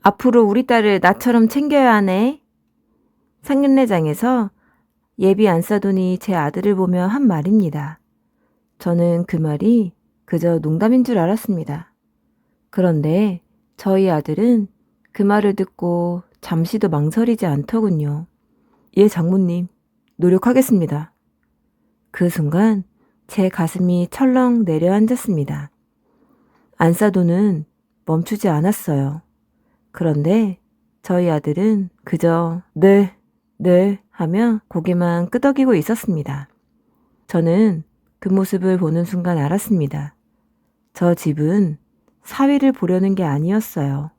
앞으로 우리 딸을 나처럼 챙겨야 하네. 상견례장에서 예비 안사돈이 제 아들을 보며 한 말입니다. 저는 그 말이 그저 농담인 줄 알았습니다. 그런데 저희 아들은 그 말을 듣고 잠시도 망설이지 않더군요. 예, 장모님. 노력하겠습니다. 그 순간 제 가슴이 철렁 내려앉았습니다. 안사돈은 멈추지 않았어요. 그런데 저희 아들은 그저 네, 네 하며 고개만 끄덕이고 있었습니다. 저는 그 모습을 보는 순간 알았습니다. 저 집은 사위를 보려는 게 아니었어요.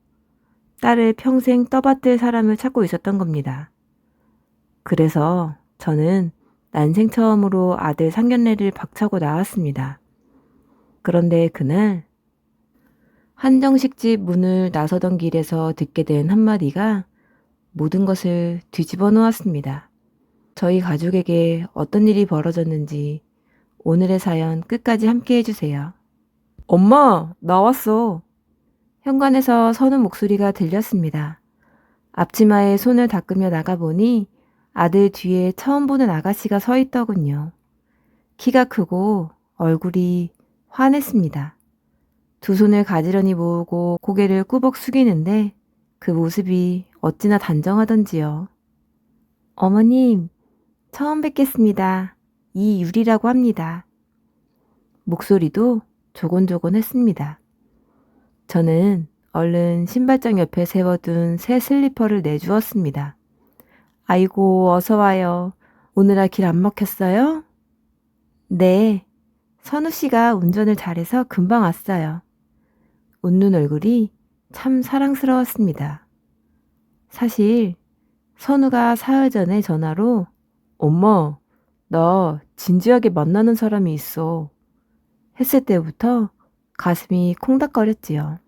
딸을 평생 떠받들 사람을 찾고 있었던 겁니다. 그래서 저는 난생 처음으로 아들 상견례를 박차고 나왔습니다. 그런데 그날 한정식집 문을 나서던 길에서 듣게 된 한마디가 모든 것을 뒤집어 놓았습니다. 저희 가족에게 어떤 일이 벌어졌는지 오늘의 사연 끝까지 함께 해주세요. 엄마, 나왔어. 현관에서 서는 목소리가 들렸습니다. 앞치마에 손을 닦으며 나가보니 아들 뒤에 처음 보는 아가씨가 서 있더군요. 키가 크고 얼굴이 환했습니다. 두 손을 가지런히 모으고 고개를 꾸벅 숙이는데 그 모습이 어찌나 단정하던지요. 어머님, 처음 뵙겠습니다. 이유리라고 합니다. 목소리도 조곤조곤했습니다. 저는 얼른 신발장 옆에 세워둔 새 슬리퍼를 내주었습니다. 아이고, 어서 와요. 오늘아 길 안 막혔어요? 네, 선우 씨가 운전을 잘해서 금방 왔어요. 웃는 얼굴이 참 사랑스러웠습니다. 사실 선우가 사흘 전에 전화로 엄마, 나 진지하게 만나는 사람이 있어 했을 때부터 가슴이 콩닥거렸지요.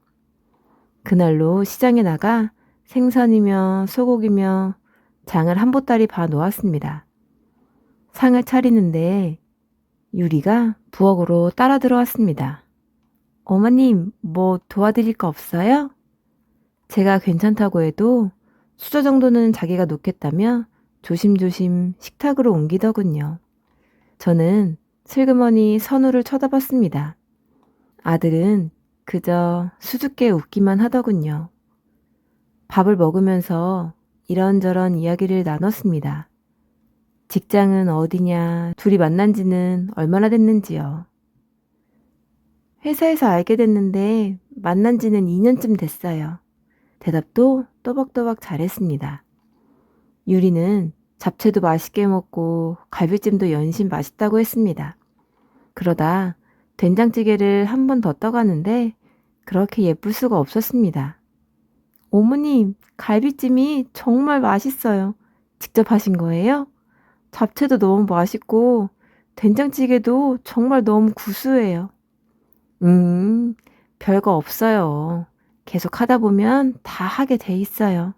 그날로 시장에 나가 생선이며 소고기며 장을 한 보따리 봐 놓았습니다. 상을 차리는데 유리가 부엌으로 따라 들어왔습니다. 어머님, 뭐 도와드릴 거 없어요? 제가 괜찮다고 해도 수저 정도는 자기가 놓겠다며 조심조심 식탁으로 옮기더군요. 저는 슬그머니 선우를 쳐다봤습니다. 아들은 그저 수줍게 웃기만 하더군요. 밥을 먹으면서 이런저런 이야기를 나눴습니다. 직장은 어디냐, 둘이 만난 지는 얼마나 됐는지요. 회사에서 알게 됐는데 만난 지는 2년쯤 됐어요. 대답도 또박또박 잘했습니다. 유리는 잡채도 맛있게 먹고 갈비찜도 연신 맛있다고 했습니다. 그러다 된장찌개를 한 번 더 떠가는데 그렇게 예쁠 수가 없었습니다. 어머님, 갈비찜이 정말 맛있어요. 직접 하신 거예요? 잡채도 너무 맛있고 된장찌개도 정말 너무 구수해요. 음, 별거 없어요. 계속 하다 보면 다 하게 돼 있어요.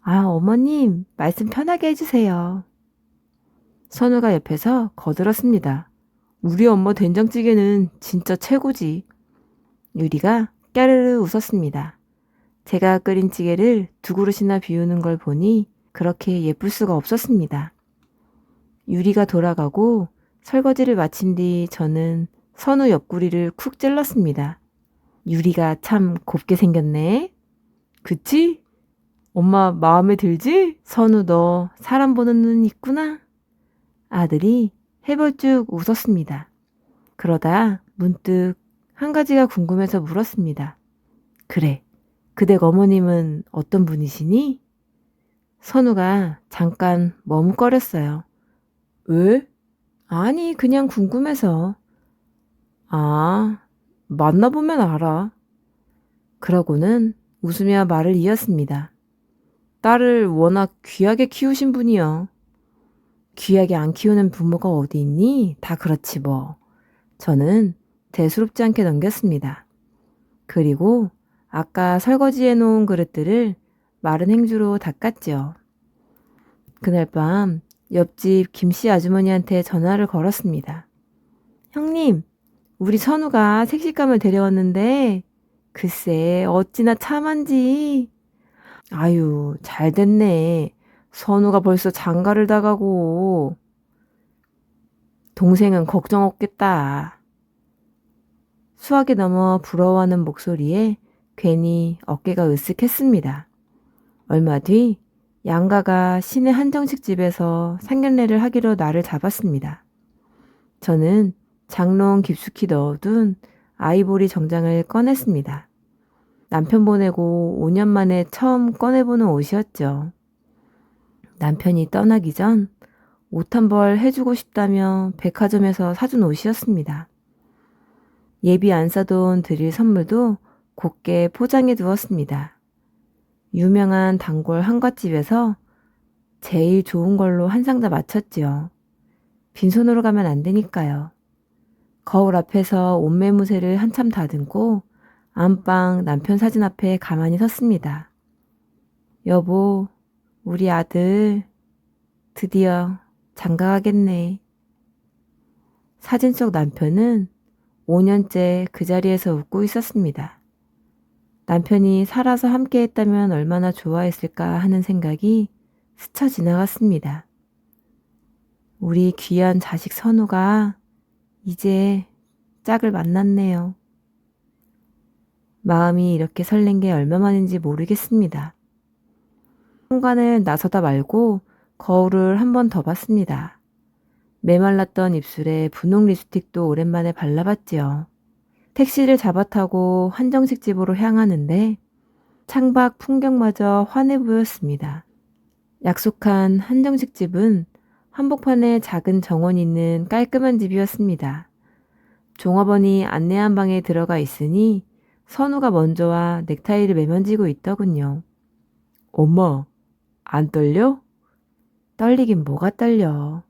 아, 어머님, 말씀 편하게 해주세요. 선우가 옆에서 거들었습니다. 우리 엄마 된장찌개는 진짜 최고지. 유리가 까르르 웃었습니다. 제가 끓인 찌개를 두 그릇이나 비우는 걸 보니 그렇게 예쁠 수가 없었습니다. 유리가 돌아가고 설거지를 마친 뒤 저는 선우 옆구리를 쿡 찔렀습니다. 유리가 참 곱게 생겼네. 그치? 엄마 마음에 들지? 선우 너 사람 보는 눈 있구나. 아들이 해벌쭉 웃었습니다. 그러다 문득 한 가지가 궁금해서 물었습니다. 그래, 그댁 어머님은 어떤 분이시니? 선우가 잠깐 머뭇거렸어요. 왜? 아니, 그냥 궁금해서. 아, 만나보면 알아. 그러고는 웃으며 말을 이었습니다. 딸을 워낙 귀하게 키우신 분이요. 귀하게 안 키우는 부모가 어디 있니? 다 그렇지 뭐. 저는 대수롭지 않게 넘겼습니다. 그리고 아까 설거지해 놓은 그릇들을 마른 행주로 닦았죠. 그날 밤 옆집 김씨 아주머니한테 전화를 걸었습니다. 형님, 우리 선우가 색식감을 데려왔는데 글쎄, 어찌나 참한지. 아유, 잘 됐네. 선우가 벌써 장가를 다 가고. 동생은 걱정 없겠다. 수학에 넘어 부러워하는 목소리에 괜히 어깨가 으쓱했습니다. 얼마 뒤 양가가 시내 한정식 집에서 상견례를 하기로 날을 잡았습니다. 저는 장롱 깊숙이 넣어둔 아이보리 정장을 꺼냈습니다. 남편 보내고 5년 만에 처음 꺼내보는 옷이었죠. 남편이 떠나기 전 옷 한 벌 해주고 싶다며 백화점에서 사준 옷이었습니다. 예비 안 사돈 드릴 선물도 곱게 포장해 두었습니다. 유명한 단골 한과집에서 제일 좋은 걸로 한 상자 맞췄지요. 빈손으로 가면 안 되니까요. 거울 앞에서 옷매무새를 한참 다듬고 안방 남편 사진 앞에 가만히 섰습니다. 여보, 우리 아들 드디어 장가가겠네. 사진 속 남편은 5년째 그 자리에서 웃고 있었습니다. 남편이 살아서 함께 했다면 얼마나 좋아했을까 하는 생각이 스쳐 지나갔습니다. 우리 귀한 자식 선우가 이제 짝을 만났네요. 마음이 이렇게 설렌 게 얼마만인지 모르겠습니다. 현관을 나서다 말고 거울을 한 번 더 봤습니다. 메말랐던 입술에 분홍 립스틱도 오랜만에 발라봤지요. 택시를 잡아타고 한정식 집으로 향하는데 창밖 풍경마저 환해 보였습니다. 약속한 한정식 집은 한복판에 작은 정원이 있는 깔끔한 집이었습니다. 종업원이 안내한 방에 들어가 있으니 선우가 먼저 와 넥타이를 매만지고 있더군요. 엄마, 안 떨려? 떨리긴 뭐가 떨려.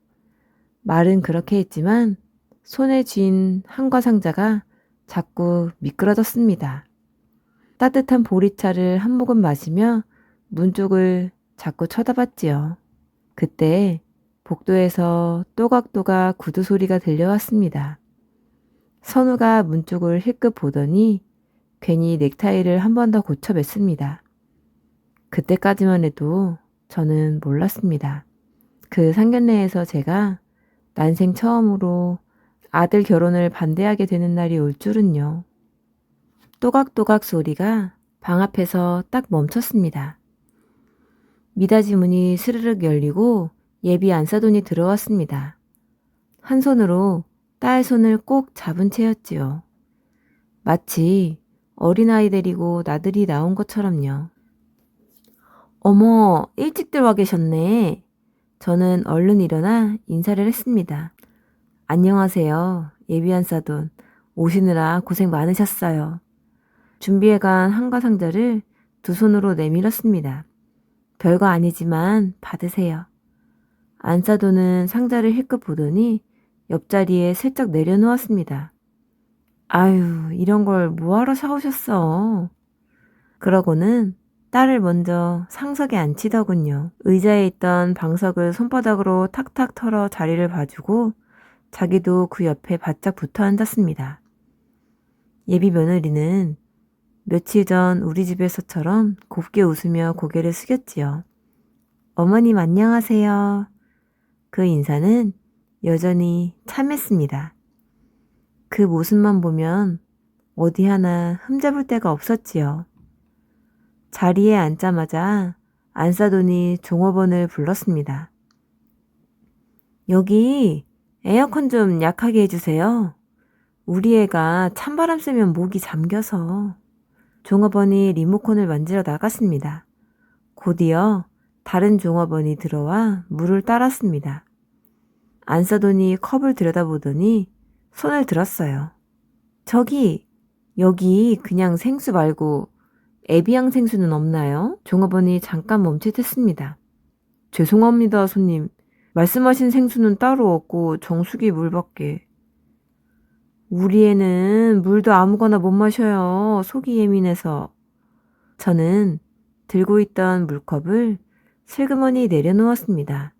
말은 그렇게 했지만 손에 쥔 한과 상자가 자꾸 미끄러졌습니다. 따뜻한 보리차를 한 모금 마시며 문 쪽을 자꾸 쳐다봤지요. 그때 복도에서 또각또각 구두 소리가 들려왔습니다. 선우가 문 쪽을 힐끗 보더니 괜히 넥타이를 한 번 더 고쳐 맸습니다. 그때까지만 해도 저는 몰랐습니다. 그 상견례에서 제가 난생 처음으로 아들 결혼을 반대하게 되는 날이 올 줄은요. 또각또각 소리가 방 앞에서 딱 멈췄습니다. 미닫이 문이 스르륵 열리고 예비 안사돈이 들어왔습니다. 한 손으로 딸 손을 꼭 잡은 채였지요. 마치 어린아이 데리고 나들이 나온 것처럼요. 어머, 일찍들 와 계셨네. 저는 얼른 일어나 인사를 했습니다. 안녕하세요. 예비 안사돈. 오시느라 고생 많으셨어요. 준비해간 한과 상자를 두 손으로 내밀었습니다. 별거 아니지만 받으세요. 안사돈은 상자를 힐끗 보더니 옆자리에 슬쩍 내려놓았습니다. 아유, 이런 걸 뭐하러 사오셨어? 그러고는 딸을 먼저 상석에 앉히더군요. 의자에 있던 방석을 손바닥으로 탁탁 털어 자리를 봐주고 자기도 그 옆에 바짝 붙어 앉았습니다. 예비 며느리는 며칠 전 우리 집에서처럼 곱게 웃으며 고개를 숙였지요. 어머님 안녕하세요. 그 인사는 여전히 참했습니다. 그 모습만 보면 어디 하나 흠잡을 데가 없었지요. 자리에 앉자마자 안사돈이 종업원을 불렀습니다. 여기 에어컨 좀 약하게 해주세요. 우리 애가 찬바람 쐬면 목이 잠겨서. 종업원이 리모컨을 만지러 나갔습니다. 곧이어 다른 종업원이 들어와 물을 따랐습니다. 안사돈이 컵을 들여다보더니 손을 들었어요. 저기, 여기 그냥 생수 말고 에비앙 생수는 없나요? 종업원이 잠깐 멈칫했습니다. 죄송합니다, 손님. 말씀하신 생수는 따로 없고 정수기 물밖에. 우리 애는 물도 아무거나 못 마셔요. 속이 예민해서. 저는 들고 있던 물컵을 슬그머니 내려놓았습니다.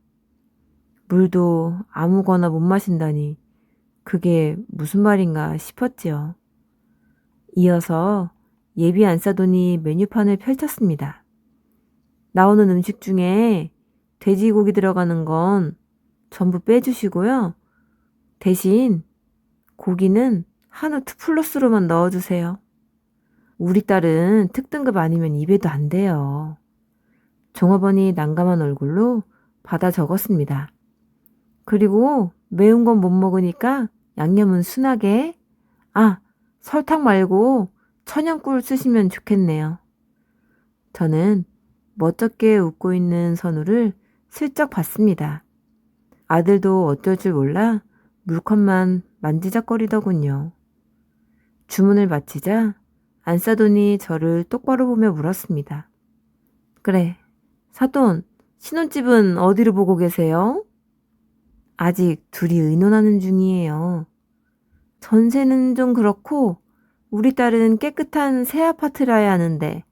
물도 아무거나 못 마신다니 그게 무슨 말인가 싶었지요. 이어서 예비 안싸돈이 메뉴판을 펼쳤습니다. 나오는 음식 중에 돼지고기 들어가는 건 전부 빼주시고요. 대신 고기는 한우 2플러스로만 넣어주세요. 우리 딸은 특등급 아니면 입에도 안 돼요. 종업원이 난감한 얼굴로 받아 적었습니다. 그리고 매운 건 못 먹으니까 양념은 순하게, 설탕 말고 천연꿀 쓰시면 좋겠네요. 저는 멋쩍게 웃고 있는 선우를 슬쩍 봤습니다. 아들도 어쩔 줄 몰라 물컵만 만지작거리더군요. 주문을 마치자 안싸돈이 저를 똑바로 보며 물었습니다. 그래, 사돈, 신혼집은 어디로 보고 계세요? 아직 둘이 의논하는 중이에요. 전세는 좀 그렇고 우리 딸은 깨끗한 새 아파트라야 하는데.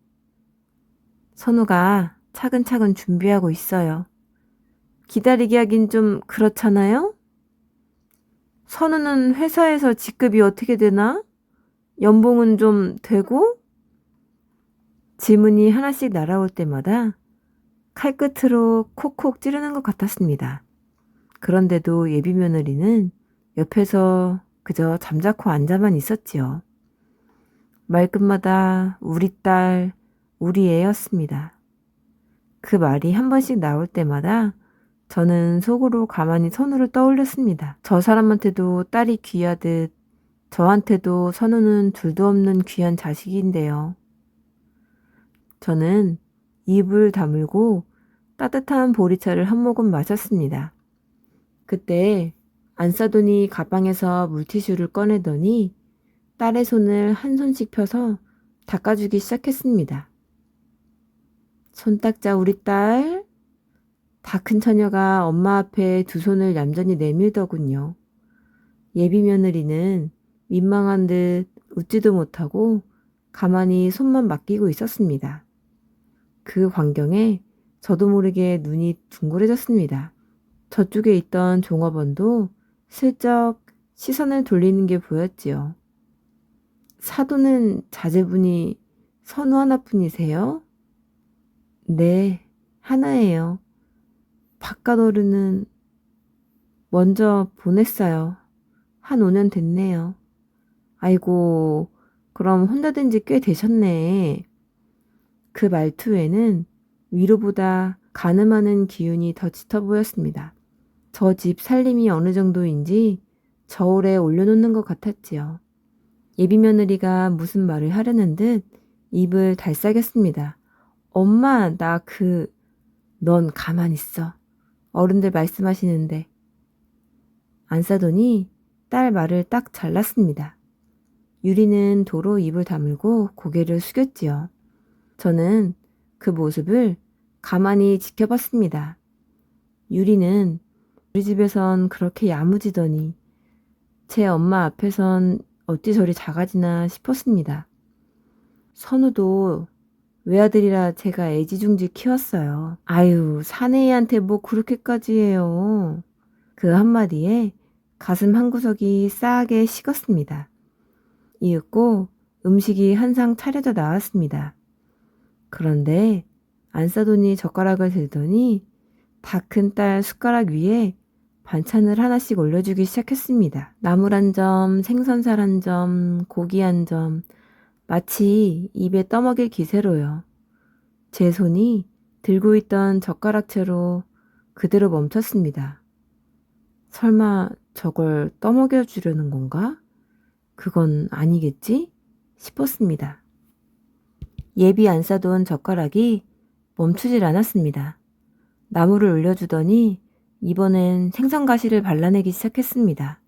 선우가 차근차근 준비하고 있어요. 기다리게 하긴 좀 그렇잖아요? 선우는 회사에서 직급이 어떻게 되나? 연봉은 좀 되고? 질문이 하나씩 날아올 때마다 칼끝으로 콕콕 찌르는 것 같았습니다. 그런데도 예비 며느리는 옆에서 그저 잠자코 앉아만 있었지요. 말끝마다 우리 딸, 우리 애였습니다. 그 말이 한 번씩 나올 때마다 저는 속으로 가만히 선우를 떠올렸습니다. 저 사람한테도 딸이 귀하듯 저한테도 선우는 둘도 없는 귀한 자식인데요. 저는 입을 다물고 따뜻한 보리차를 한 모금 마셨습니다. 그때 안싸돈이 가방에서 물티슈를 꺼내더니 딸의 손을 한 손씩 펴서 닦아주기 시작했습니다. 손 닦자 우리 딸. 다 큰 처녀가 엄마 앞에 두 손을 얌전히 내밀더군요. 예비 며느리는 민망한 듯 웃지도 못하고 가만히 손만 맡기고 있었습니다. 그 광경에 저도 모르게 눈이 둥그레졌습니다. 저쪽에 있던 종업원도 슬쩍 시선을 돌리는 게 보였지요. 사돈은 자제분이 선우 하나뿐이세요? 네, 하나예요. 바깥 어른은 먼저 보냈어요. 한 5년 됐네요. 아이고, 그럼 혼자 된 지 꽤 되셨네. 그 말투에는 위로보다 가늠하는 기운이 더 짙어 보였습니다. 저 집 살림이 어느 정도인지 저울에 올려놓는 것 같았지요. 예비 며느리가 무슨 말을 하려는 듯 입을 달싹였습니다. 엄마, 넌 가만 있어. 어른들 말씀하시는데. 안싸돈이 딸 말을 딱 잘랐습니다. 유리는 도로 입을 다물고 고개를 숙였지요. 저는 그 모습을 가만히 지켜봤습니다. 유리는 우리 집에선 그렇게 야무지더니 제 엄마 앞에선 어찌 저리 작아지나 싶었습니다. 선우도 외아들이라 제가 애지중지 키웠어요. 아유, 사내애한테 뭐 그렇게까지 해요. 그 한마디에 가슴 한구석이 싸하게 식었습니다. 이윽고 음식이 한 상 차려져 나왔습니다. 그런데 안싸돈이 젓가락을 들더니 다 큰 딸 숟가락 위에 반찬을 하나씩 올려주기 시작했습니다. 나물 한 점, 생선살 한 점, 고기 한 점, 마치 입에 떠먹일 기세로요. 제 손이 들고 있던 젓가락채로 그대로 멈췄습니다. 설마 저걸 떠먹여 주려는 건가? 그건 아니겠지? 싶었습니다. 예비 안 싸던 젓가락이 멈추질 않았습니다. 나무를 올려주더니 이번엔 생선가시를 발라내기 시작했습니다.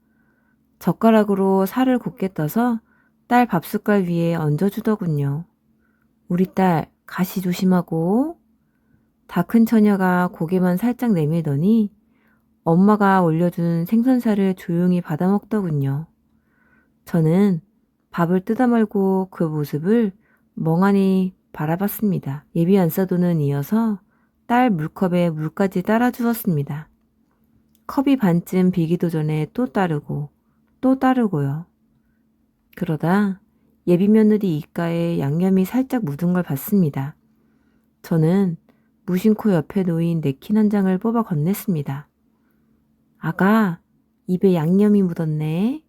젓가락으로 살을 곱게 떠서 딸 밥숟갈 위에 얹어주더군요. 우리 딸 가시 조심하고. 다 큰 처녀가 고개만 살짝 내밀더니 엄마가 올려준 생선살을 조용히 받아먹더군요. 저는 밥을 뜯어말고 그 모습을 멍하니 바라봤습니다. 예비 안싸도는 이어서 딸 물컵에 물까지 따라 주었습니다. 컵이 반쯤 비기도 전에 또 따르고 또 따르고요. 그러다 예비 며느리 입가에 양념이 살짝 묻은 걸 봤습니다. 저는 무심코 옆에 놓인 냅킨 한 장을 뽑아 건넸습니다. 아가, 입에 양념이 묻었네.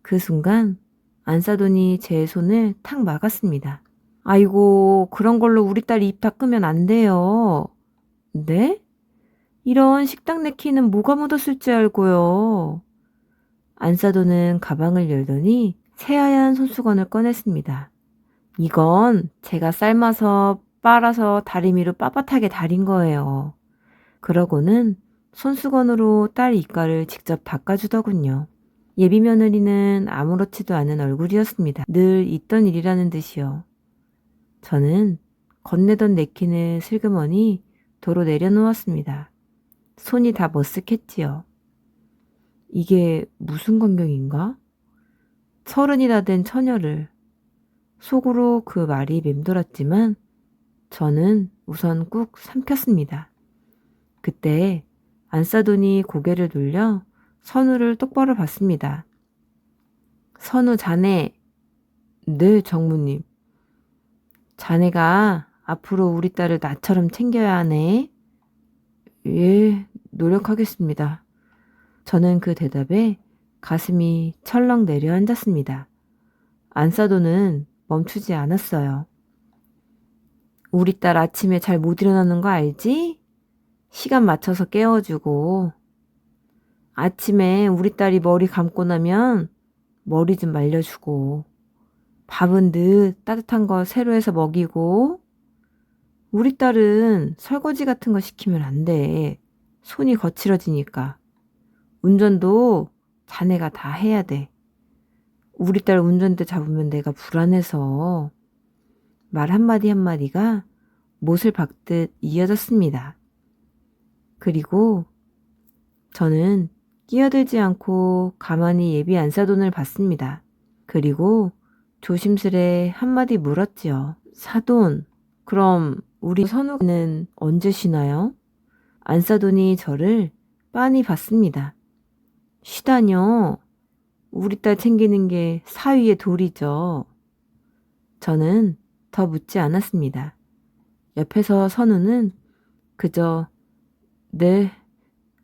그 순간 안사돈이 제 손을 탁 막았습니다. 아이고, 그런 걸로 우리 딸 입 닦으면 안 돼요. 네? 이런 식당 냅킨은 뭐가 묻었을지 알고요. 안사돈은 가방을 열더니 새하얀 손수건을 꺼냈습니다. 이건 제가 삶아서 빨아서 다리미로 빳빳하게 다린 거예요. 그러고는 손수건으로 딸 입가를 직접 닦아주더군요. 예비 며느리는 아무렇지도 않은 얼굴이었습니다. 늘 있던 일이라는 듯이요. 저는 건네던 냅킨을 슬그머니 도로 내려놓았습니다. 손이 다 머쓱했지요. 이게 무슨 광경인가? 30이나 된 처녀를. 속으로 그 말이 맴돌았지만 저는 우선 꾹 삼켰습니다. 그때 안사돈이 고개를 돌려 선우를 똑바로 봤습니다. 선우 자네. 네, 정무님. 자네가 앞으로 우리 딸을 나처럼 챙겨야 하네. 예, 노력하겠습니다. 저는 그 대답에 가슴이 철렁 내려앉았습니다. 안사돈은 멈추지 않았어요. 우리 딸 아침에 잘 못 일어나는 거 알지? 시간 맞춰서 깨워주고. 아침에 우리 딸이 머리 감고 나면 머리 좀 말려주고. 밥은 늘 따뜻한 거 새로 해서 먹이고. 우리 딸은 설거지 같은 거 시키면 안 돼. 손이 거칠어지니까. 운전도 자네가 다 해야 돼. 우리 딸 운전대 잡으면 내가 불안해서. 말 한마디 한마디가 못을 박듯 이어졌습니다. 그리고 저는 끼어들지 않고 가만히 예비 안사돈을 봤습니다. 그리고 조심스레 한마디 물었지요. 사돈, 그럼 우리 선우는 언제 쉬나요? 안사돈이 저를 빤히 봤습니다. 쉬다뇨. 우리 딸 챙기는 게 사위의 도리죠. 저는 더 묻지 않았습니다. 옆에서 선우는 그저 네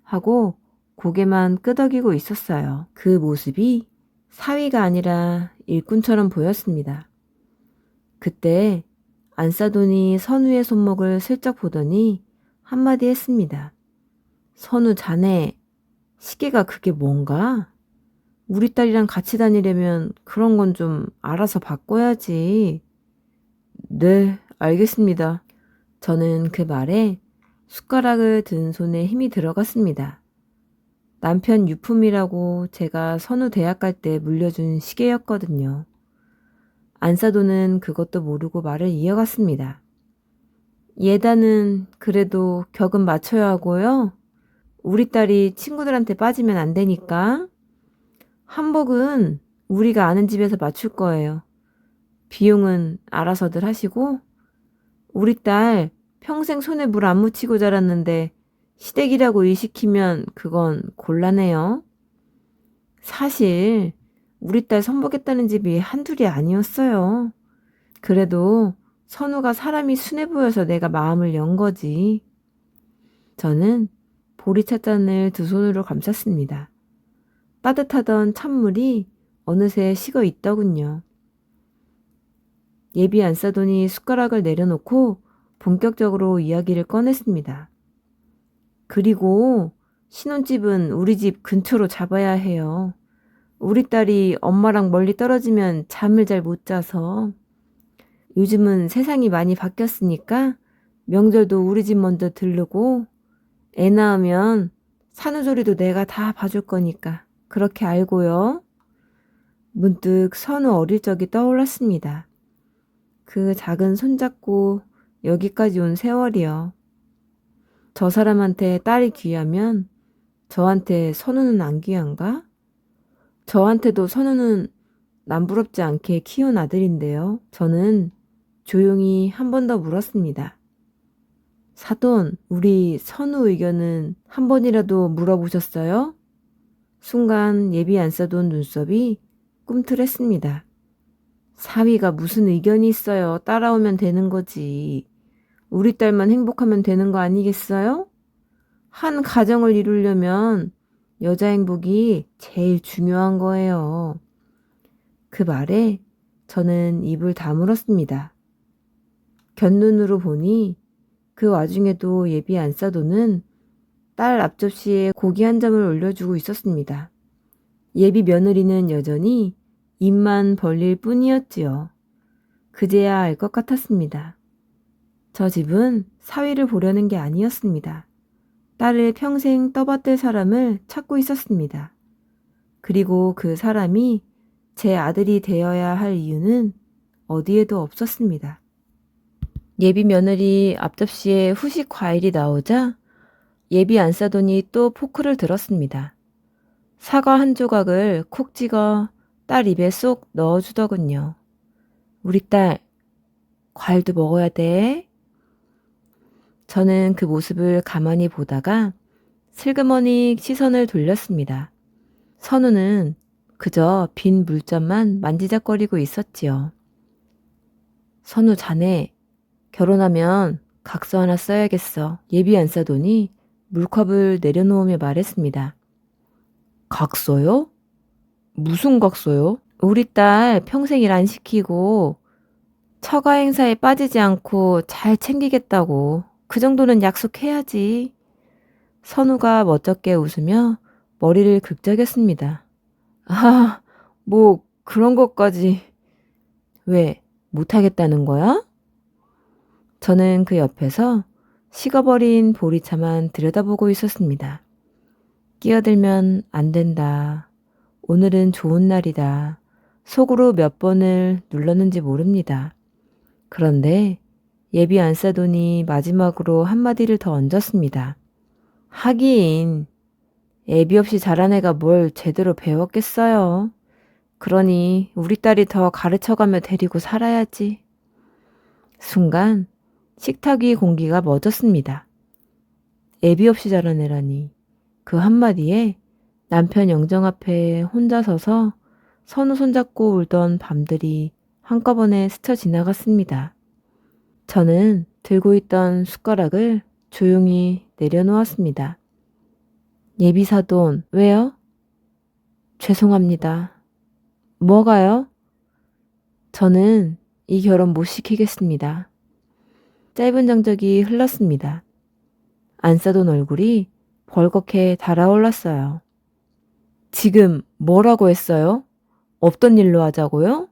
하고 고개만 끄덕이고 있었어요. 그 모습이 사위가 아니라 일꾼처럼 보였습니다. 그때 안사돈이 선우의 손목을 슬쩍 보더니 한마디 했습니다. 선우 자네, 시계가 그게 뭔가? 우리 딸이랑 같이 다니려면 그런 건 좀 알아서 바꿔야지. 네, 알겠습니다. 저는 그 말에 숟가락을 든 손에 힘이 들어갔습니다. 남편 유품이라고 제가 선우 대학 갈 때 물려준 시계였거든요. 안사돈은 그것도 모르고 말을 이어갔습니다. 예단은 그래도 격은 맞춰야 하고요. 우리 딸이 친구들한테 빠지면 안 되니까. 한복은 우리가 아는 집에서 맞출 거예요. 비용은 알아서들 하시고. 우리 딸 평생 손에 물 안 묻히고 자랐는데 시댁이라고 일 시키면 그건 곤란해요. 사실 우리 딸 선보겠다는 집이 한둘이 아니었어요. 그래도 선우가 사람이 순해 보여서 내가 마음을 연 거지. 저는 보리찻잔을 두 손으로 감쌌습니다. 따뜻하던 찬물이 어느새 식어 있더군요. 예비 안사돈이 숟가락을 내려놓고 본격적으로 이야기를 꺼냈습니다. 그리고 신혼집은 우리 집 근처로 잡아야 해요. 우리 딸이 엄마랑 멀리 떨어지면 잠을 잘 못 자서. 요즘은 세상이 많이 바뀌었으니까 명절도 우리 집 먼저 들르고 애 낳으면 산후조리도 내가 다 봐줄 거니까 그렇게 알고요. 문득 선우 어릴 적이 떠올랐습니다. 그 작은 손잡고 여기까지 온 세월이요. 저 사람한테 딸이 귀하면 저한테 선우는 안 귀한가? 저한테도 선우는 남부럽지 않게 키운 아들인데요. 저는 조용히 한 번 더 물었습니다. 사돈, 우리 선우 의견은 한 번이라도 물어보셨어요? 순간 예비 안사돈 눈썹이 꿈틀했습니다. 사위가 무슨 의견이 있어요. 따라오면 되는 거지. 우리 딸만 행복하면 되는 거 아니겠어요? 한 가정을 이루려면 여자 행복이 제일 중요한 거예요. 그 말에 저는 입을 다물었습니다. 곁눈으로 보니 그 와중에도 예비 안사도는 딸 앞접시에 고기 한 점을 올려주고 있었습니다. 예비 며느리는 여전히 입만 벌릴 뿐이었지요. 그제야 알 것 같았습니다. 저 집은 사위를 보려는 게 아니었습니다. 딸을 평생 떠받들 사람을 찾고 있었습니다. 그리고 그 사람이 제 아들이 되어야 할 이유는 어디에도 없었습니다. 예비 며느리 앞접시에 후식 과일이 나오자 예비 안사돈이 또 포크를 들었습니다. 사과 한 조각을 콕 찍어 딸 입에 쏙 넣어주더군요. 우리 딸, 과일도 먹어야 돼. 저는 그 모습을 가만히 보다가 슬그머니 시선을 돌렸습니다. 선우는 그저 빈 물잔만 만지작거리고 있었지요. 선우 자네, 결혼하면 각서 하나 써야겠어. 예비 안사돈이 물컵을 내려놓으며 말했습니다. 각서요? 무슨 각서요? 우리 딸 평생 일 안 시키고 처가 행사에 빠지지 않고 잘 챙기겠다고. 그 정도는 약속해야지. 선우가 멋쩍게 웃으며 머리를 긁적였습니다. 아, 뭐 그런 것까지. 왜, 못하겠다는 거야? 저는 그 옆에서 식어버린 보리차만 들여다보고 있었습니다. 끼어들면 안 된다. 오늘은 좋은 날이다. 속으로 몇 번을 눌렀는지 모릅니다. 그런데 예비 안사돈이 마지막으로 한마디를 더 얹었습니다. 하긴 애비 없이 자란 애가 뭘 제대로 배웠겠어요. 그러니 우리 딸이 더 가르쳐가며 데리고 살아야지. 순간 식탁 위 공기가 멎었습니다. 애비 없이 자란 애라니. 그 한마디에 남편 영정 앞에 혼자 서서 선우 손잡고 울던 밤들이 한꺼번에 스쳐 지나갔습니다. 저는 들고 있던 숟가락을 조용히 내려놓았습니다. 예비사돈, 왜요? 죄송합니다. 뭐가요? 저는 이 결혼 못 시키겠습니다. 짧은 정적이 흘렀습니다. 안사돈 얼굴이 벌겋게 달아올랐어요. 지금 뭐라고 했어요? 없던 일로 하자고요?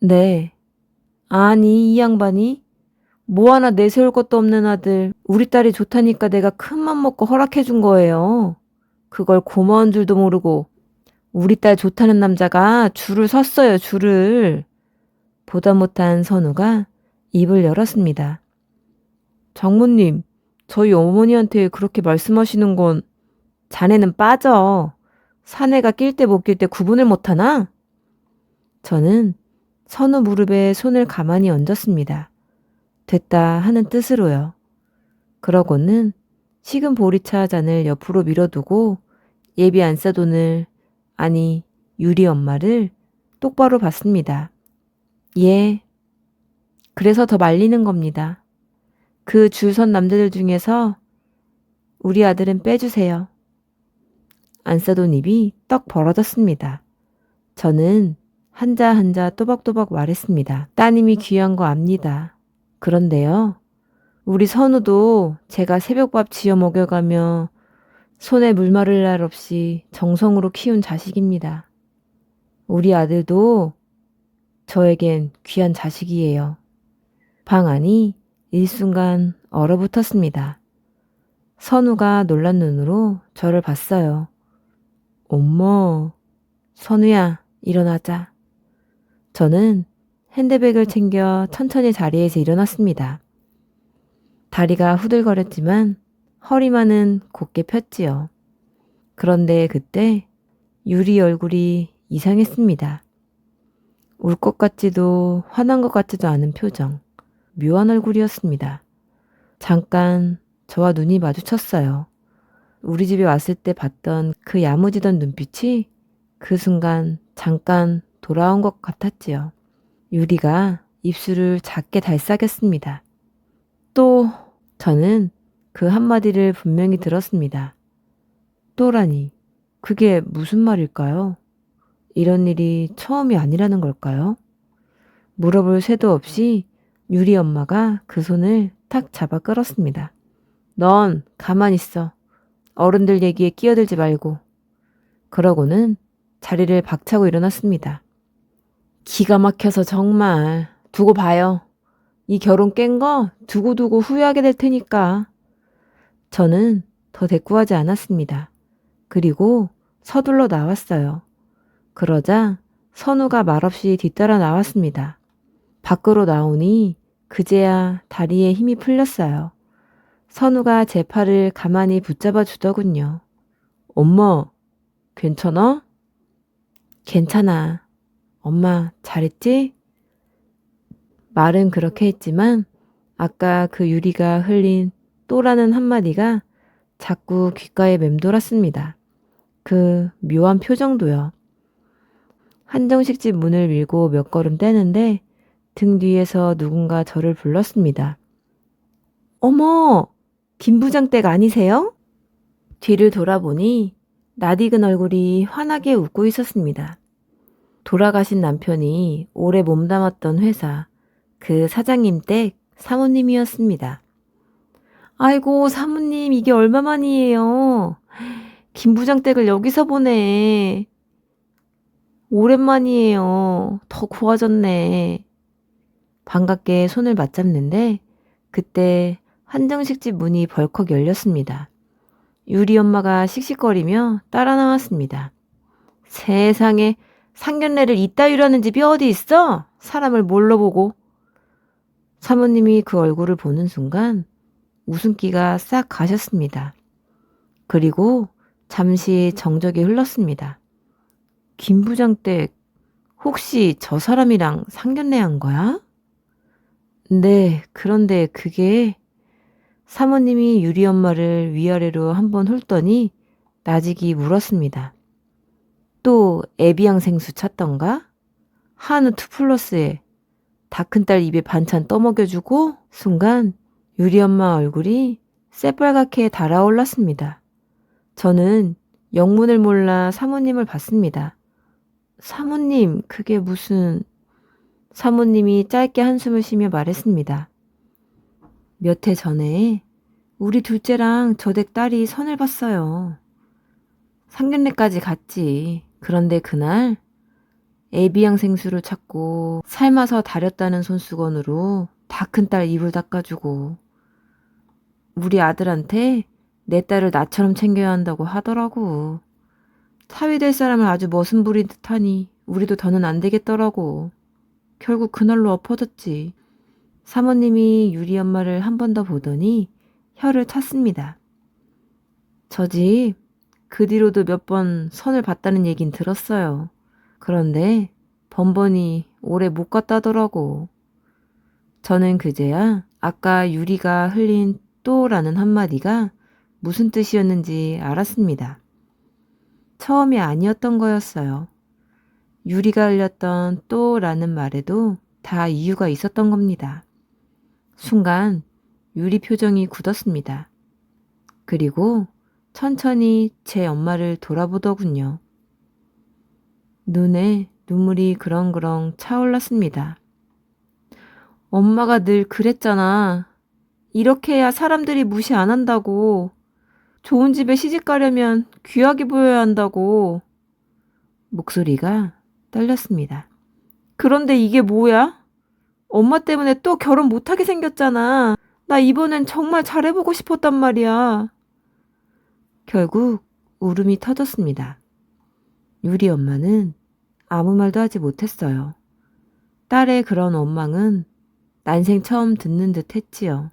네. 아니, 이 양반이 뭐 하나 내세울 것도 없는 아들, 우리 딸이 좋다니까 내가 큰맘 먹고 허락해준 거예요. 그걸 고마운 줄도 모르고 우리 딸 좋다는 남자가 줄을 섰어요, 줄을. 보다 못한 선우가 입을 열었습니다. 장모님, 저희 어머니한테 그렇게 말씀하시는 건 자네는 빠져. 사내가 낄 때 못 낄 때 구분을 못하나? 저는 선우 무릎에 손을 가만히 얹었습니다. 됐다 하는 뜻으로요. 그러고는 식은 보리차 잔을 옆으로 밀어두고 예비 안사돈을, 아니 유리 엄마를 똑바로 봤습니다. 예, 그래서 더 말리는 겁니다. 그 줄 선 남자들 중에서 우리 아들은 빼주세요. 안사돈 입이 떡 벌어졌습니다. 저는 한자 한자 또박또박 말했습니다. 따님이 귀한 거 압니다. 그런데요, 우리 선우도 제가 새벽밥 지어 먹여가며 손에 물 마를 날 없이 정성으로 키운 자식입니다. 우리 아들도 저에겐 귀한 자식이에요. 방 안이 일순간 얼어붙었습니다. 선우가 놀란 눈으로 저를 봤어요. 엄마, 선우야, 일어나자. 저는 핸드백을 챙겨 천천히 자리에서 일어났습니다. 다리가 후들거렸지만 허리만은 곧게 폈지요. 그런데 그때 유리 얼굴이 이상했습니다. 울 것 같지도 화난 것 같지도 않은 표정, 묘한 얼굴이었습니다. 잠깐 저와 눈이 마주쳤어요. 우리 집에 왔을 때 봤던 그 야무지던 눈빛이 그 순간 잠깐 돌아온 것 같았지요. 유리가 입술을 작게 달싹였습니다. 또 저는 그 한마디를 분명히 들었습니다. 또라니, 그게 무슨 말일까요? 이런 일이 처음이 아니라는 걸까요? 물어볼 새도 없이 유리 엄마가 그 손을 탁 잡아 끌었습니다. 넌 가만히 있어. 어른들 얘기에 끼어들지 말고. 그러고는 자리를 박차고 일어났습니다. 기가 막혀서 정말. 두고 봐요. 이 결혼 깬 거 두고두고 후회하게 될 테니까. 저는 더 대꾸하지 않았습니다. 그리고 서둘러 나왔어요. 그러자 선우가 말없이 뒤따라 나왔습니다. 밖으로 나오니 그제야 다리에 힘이 풀렸어요. 선우가 제 팔을 가만히 붙잡아 주더군요. 엄마, 괜찮아? 괜찮아. 엄마, 잘했지? 말은 그렇게 했지만 아까 그 유리가 흘린 또라는 한마디가 자꾸 귓가에 맴돌았습니다. 그 묘한 표정도요. 한정식집 문을 밀고 몇 걸음 떼는데 등 뒤에서 누군가 저를 불렀습니다. 어머, 김 부장 댁 아니세요? 뒤를 돌아보니 낯익은 얼굴이 환하게 웃고 있었습니다. 돌아가신 남편이 오래 몸담았던 회사, 그 사장님 댁 사모님이었습니다. 아이고, 사모님, 이게 얼마만이에요? 김 부장 댁을 여기서 보네. 오랜만이에요. 더 고와졌네. 반갑게 손을 맞잡는데 그때 한정식집 문이 벌컥 열렸습니다. 유리 엄마가 씩씩거리며 따라 나왔습니다. 세상에, 상견례를 이따위로 하는 집이 어디 있어? 사람을 뭘로 보고. 사모님이 그 얼굴을 보는 순간 웃음기가 싹 가셨습니다. 그리고 잠시 정적이 흘렀습니다. 김 부장 댁 혹시 저 사람이랑 상견례 한 거야? 네, 그런데 그게 사모님이 유리 엄마를 위아래로 한번 훑더니 나직이 물었습니다. 또 애비양 생수 찾던가? 한우 2플러스에 다 큰 딸 입에 반찬 떠먹여주고 순간 유리 엄마 얼굴이 새빨갛게 달아올랐습니다. 저는 영문을 몰라 사모님을 봤습니다. 사모님, 그게 무슨... 사모님이 짧게 한숨을 쉬며 말했습니다. 몇 해 전에 우리 둘째랑 저 댁 딸이 선을 봤어요. 상견례까지 갔지. 그런데 그날 애비양 생수를 찾고 삶아서 다렸다는 손수건으로 다 큰 딸 이불 닦아주고 우리 아들한테 내 딸을 나처럼 챙겨야 한다고 하더라고. 사위 될 사람을 아주 머슴 부리듯 하니 우리도 더는 안 되겠더라고. 결국 그날로 엎어졌지. 사모님이 유리 엄마를 한 번 더 보더니 혀를 찼습니다. 저 집 그 뒤로도 몇 번 선을 봤다는 얘긴 들었어요. 그런데 번번이 오래 못 갔다더라고. 저는 그제야 아까 유리가 흘린 또라는 한마디가 무슨 뜻이었는지 알았습니다. 처음이 아니었던 거였어요. 유리가 흘렸던 또라는 말에도 다 이유가 있었던 겁니다. 순간 유리 표정이 굳었습니다. 그리고 천천히 제 엄마를 돌아보더군요. 눈에 눈물이 그렁그렁 차올랐습니다. 엄마가 늘 그랬잖아. 이렇게 해야 사람들이 무시 안 한다고. 좋은 집에 시집 가려면 귀하게 보여야 한다고. 목소리가 떨렸습니다. 그런데 이게 뭐야? 엄마 때문에 또 결혼 못하게 생겼잖아. 나 이번엔 정말 잘해보고 싶었단 말이야. 결국 울음이 터졌습니다. 유리 엄마는 아무 말도 하지 못했어요. 딸의 그런 원망은 난생 처음 듣는 듯 했지요.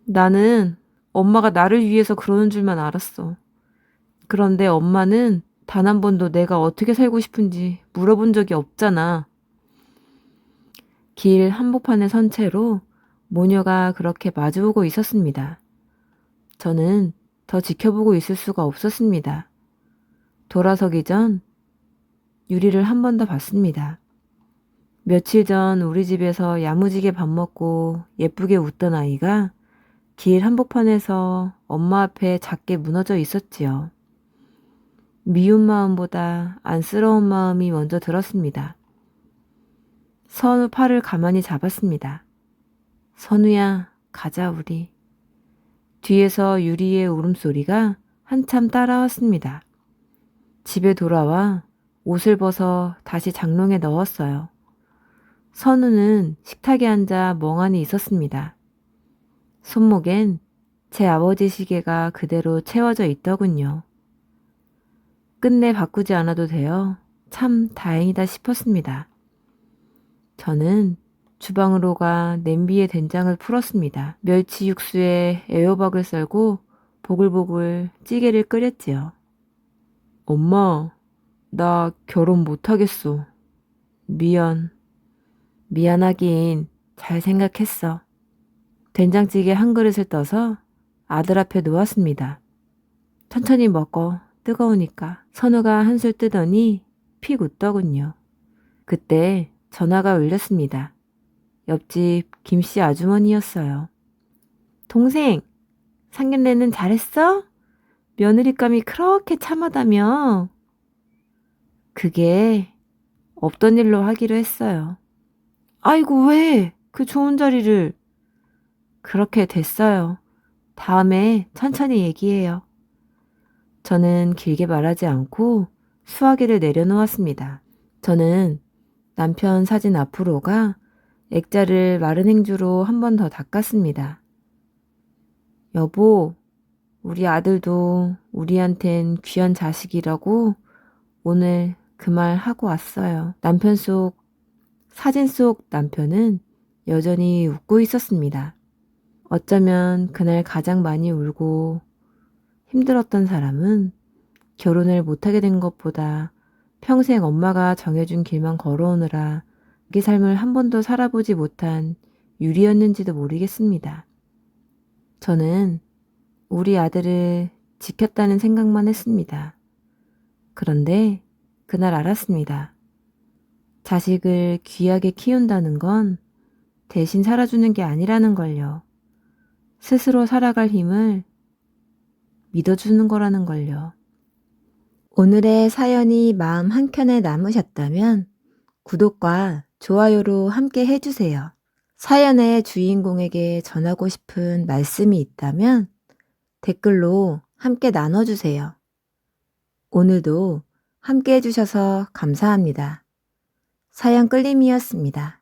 나는 엄마가 나를 위해서 그러는 줄만 알았어. 그런데 엄마는 단 한 번도 내가 어떻게 살고 싶은지 물어본 적이 없잖아. 길 한복판에 선 채로 모녀가 그렇게 마주보고 있었습니다. 저는 더 지켜보고 있을 수가 없었습니다. 돌아서기 전 유리를 한 번 더 봤습니다. 며칠 전 우리 집에서 야무지게 밥 먹고 예쁘게 웃던 아이가 길 한복판에서 엄마 앞에 작게 무너져 있었지요. 미운 마음보다 안쓰러운 마음이 먼저 들었습니다. 선우 팔을 가만히 잡았습니다. 선우야, 가자 우리. 뒤에서 유리의 울음소리가 한참 따라왔습니다. 집에 돌아와 옷을 벗어 다시 장롱에 넣었어요. 선우는 식탁에 앉아 멍하니 있었습니다. 손목엔 제 아버지 시계가 그대로 채워져 있더군요. 끝내 바꾸지 않아도 돼요. 참 다행이다 싶었습니다. 저는 주방으로 가 냄비에 된장을 풀었습니다. 멸치 육수에 애호박을 썰고 보글보글 찌개를 끓였지요. 엄마, 나 결혼 못하겠어. 미안. 미안하긴 잘 생각했어. 된장찌개 한 그릇을 떠서 아들 앞에 놓았습니다. 천천히 먹어. 뜨거우니까. 선우가 한술 뜨더니 픽 웃더군요. 그때 전화가 울렸습니다. 옆집 김씨 아주머니였어요. 동생, 상견례는 잘했어? 며느리감이 그렇게 참하다며? 그게 없던 일로 하기로 했어요. 아이고, 왜? 그 좋은 자리를. 그렇게 됐어요. 다음에 천천히 얘기해요. 저는 길게 말하지 않고 수화기를 내려놓았습니다. 저는 남편 사진 앞으로 가 액자를 마른 행주로 한 번 더 닦았습니다. 여보, 우리 아들도 우리한텐 귀한 자식이라고 오늘 그 말 하고 왔어요. 사진 속 남편은 여전히 웃고 있었습니다. 어쩌면 그날 가장 많이 울고 힘들었던 사람은 결혼을 못하게 된 것보다 평생 엄마가 정해준 길만 걸어오느라 자기 삶을 한 번도 살아보지 못한 유리였는지도 모르겠습니다. 저는 우리 아들을 지켰다는 생각만 했습니다. 그런데 그날 알았습니다. 자식을 귀하게 키운다는 건 대신 살아주는 게 아니라는 걸요. 스스로 살아갈 힘을 믿어주는 거라는 걸요. 오늘의 사연이 마음 한켠에 남으셨다면 구독과 좋아요로 함께 해주세요. 사연의 주인공에게 전하고 싶은 말씀이 있다면 댓글로 함께 나눠주세요. 오늘도 함께 해주셔서 감사합니다. 사연 끌림이었습니다.